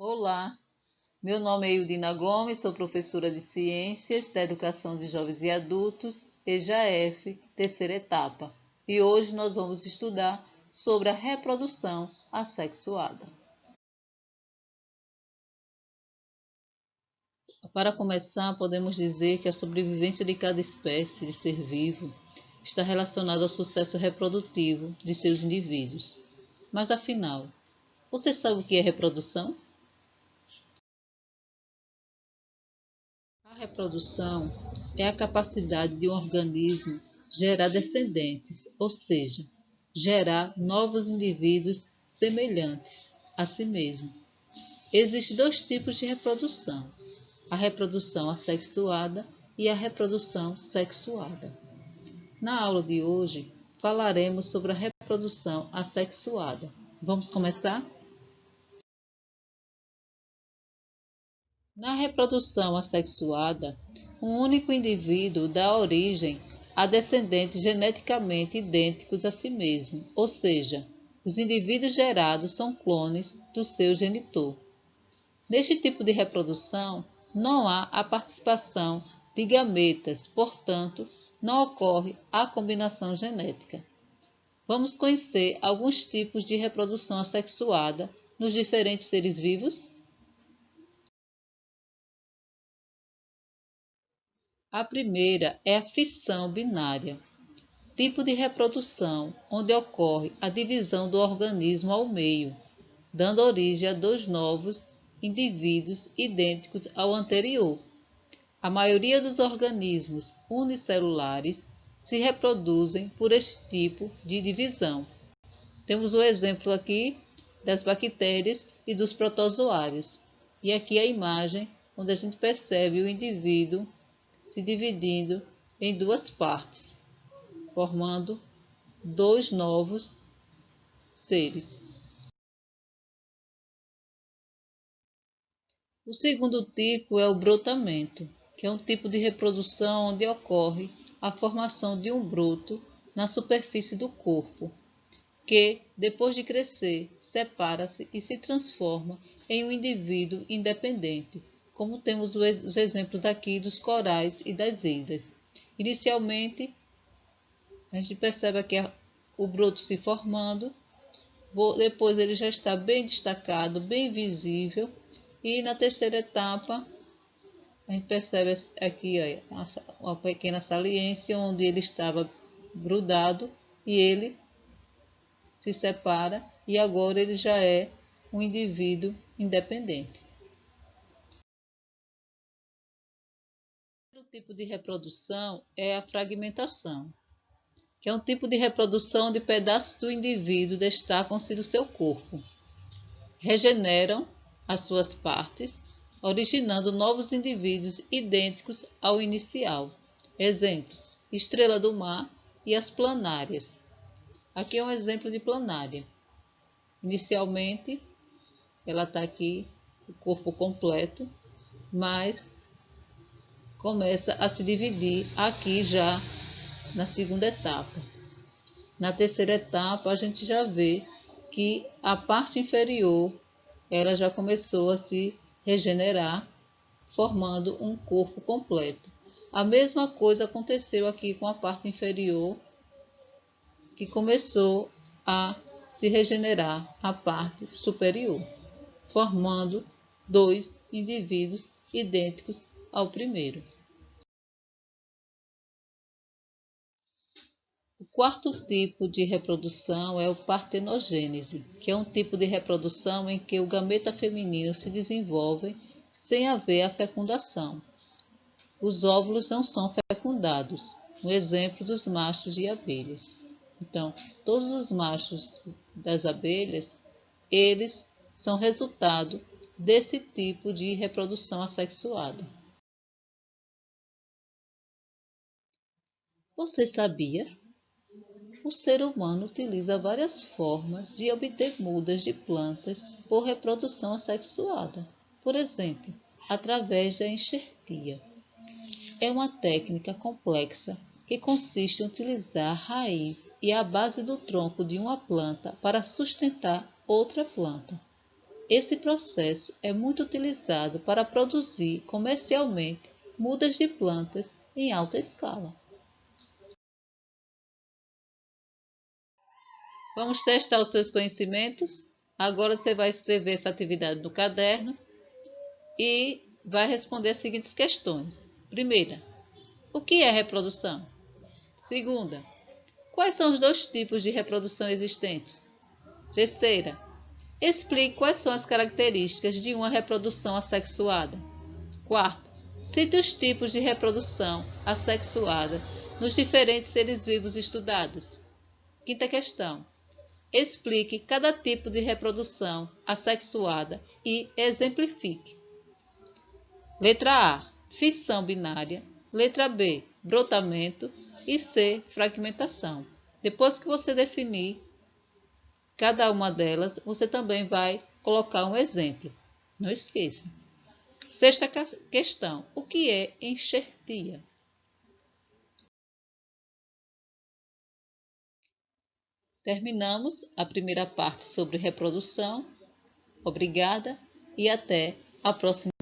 Olá, meu nome é Ildina Gomes, sou professora de Ciências da Educação de Jovens e Adultos, EJAF, terceira etapa, e hoje nós vamos estudar sobre a reprodução assexuada. Para começar, podemos dizer que a sobrevivência de cada espécie de ser vivo está relacionada ao sucesso reprodutivo de seus indivíduos. Mas afinal, você sabe o que é reprodução? A reprodução é a capacidade de um organismo gerar descendentes, ou seja, gerar novos indivíduos semelhantes a si mesmo. Existem dois tipos de reprodução: a reprodução assexuada e a reprodução sexuada. Na aula de hoje, falaremos sobre a reprodução assexuada. Vamos começar? Na reprodução assexuada, um único indivíduo dá origem a descendentes geneticamente idênticos a si mesmo, ou seja, os indivíduos gerados são clones do seu genitor. Neste tipo de reprodução, não há a participação de gametas, portanto, não ocorre a combinação genética. Vamos conhecer alguns tipos de reprodução assexuada nos diferentes seres vivos? A primeira é a fissão binária, tipo de reprodução onde ocorre a divisão do organismo ao meio, dando origem a dois novos indivíduos idênticos ao anterior. A maioria dos organismos unicelulares se reproduzem por este tipo de divisão. Temos o exemplo aqui das bactérias e dos protozoários. E aqui a imagem onde a gente percebe o indivíduo se dividindo em duas partes, formando dois novos seres. O segundo tipo é o brotamento, que é um tipo de reprodução onde ocorre a formação de um broto na superfície do corpo, que, depois de crescer, separa-se e se transforma em um indivíduo independente, como temos os exemplos aqui dos corais e das ilhas. Inicialmente, a gente percebe aqui o broto se formando, depois ele já está bem destacado, bem visível, e na terceira etapa a gente percebe aqui ó, uma pequena saliência onde ele estava grudado e ele se separa e agora ele já é um indivíduo independente. Outro tipo de reprodução é a fragmentação, que é um tipo de reprodução onde pedaços do indivíduo destacam-se do seu corpo, regeneram as suas partes, originando novos indivíduos idênticos ao inicial. Exemplos: estrela do mar e as planárias. Aqui é um exemplo de planária. Inicialmente, ela está aqui, o corpo completo, mas começa a se dividir aqui já na segunda etapa. Na terceira etapa, a gente já vê que a parte inferior ela já começou a se regenerar, formando um corpo completo. A mesma coisa aconteceu aqui com a parte inferior, que começou a se regenerar a parte superior, formando dois indivíduos idênticos ao primeiro. O quarto tipo de reprodução é o partenogênese, que é um tipo de reprodução em que o gameta feminino se desenvolve sem haver a fecundação. Os óvulos não são fecundados, um exemplo dos machos de abelhas. Então, todos os machos das abelhas, eles são resultado desse tipo de reprodução assexuada. Você sabia? O ser humano utiliza várias formas de obter mudas de plantas por reprodução assexuada. Por exemplo, através da enxertia. É uma técnica complexa que consiste em utilizar a raiz e a base do tronco de uma planta para sustentar outra planta. Esse processo é muito utilizado para produzir comercialmente mudas de plantas em alta escala. Vamos testar os seus conhecimentos? Agora você vai escrever essa atividade no caderno e vai responder as seguintes questões. Primeira, o que é reprodução? Segunda, quais são os dois tipos de reprodução existentes? Terceira, explique quais são as características de uma reprodução assexuada. Quarta, cite os tipos de reprodução assexuada nos diferentes seres vivos estudados. Quinta questão, explique cada tipo de reprodução assexuada e exemplifique. Letra A, fissão binária. Letra B, brotamento. E C, fragmentação. Depois que você definir cada uma delas, você também vai colocar um exemplo. Não esqueça. Sexta questão, o que é enxertia? Terminamos a primeira parte sobre reprodução. Obrigada e até a próxima.